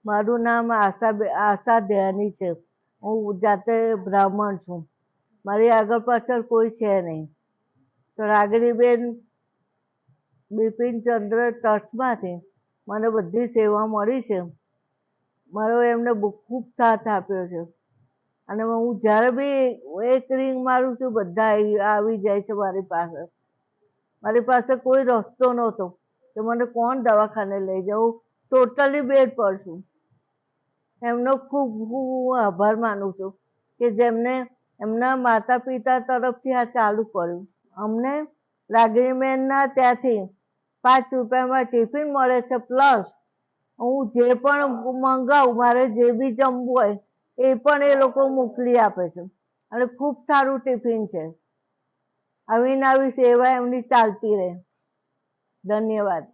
મારું નામ આશા ધ્યાની છે. હું જાતે બ્રાહ્મણ છું. મારી આગળ પાછળ કોઈ છે નહીં. તો રાગણીબેન બિપિનચંદ્ર ટ્રસ્ટમાંથી મને બધી સેવા મળી છે. મારો એમને ખૂબ સાથ આપ્યો છે. અને હું જ્યારે બી એક રિંગ મારું છું બધા આવી જાય છે મારી પાસે. મારી પાસે કોઈ રસ્તો નહોતો કે મને કોણ દવાખાને લઈ જવું. ટોટલી બેડ પર છું. એમનો ખૂબ ખૂબ હું આભાર માનું છું કે જેમને એમના માતા પિતા તરફથી આ ચાલુ કર્યું. અમને રાગણીબેનના ત્યાંથી 5 રૂપિયામાં ટિફિન મળે છે. પ્લસ હું જે પણ મંગાવું, મારે જે બી જમવું હોય એ પણ એ લોકો મોકલી આપે છે. અને ખૂબ સારું ટિફિન છે. આવી ને આવી સેવા એમની ચાલતી રહે. ધન્યવાદ.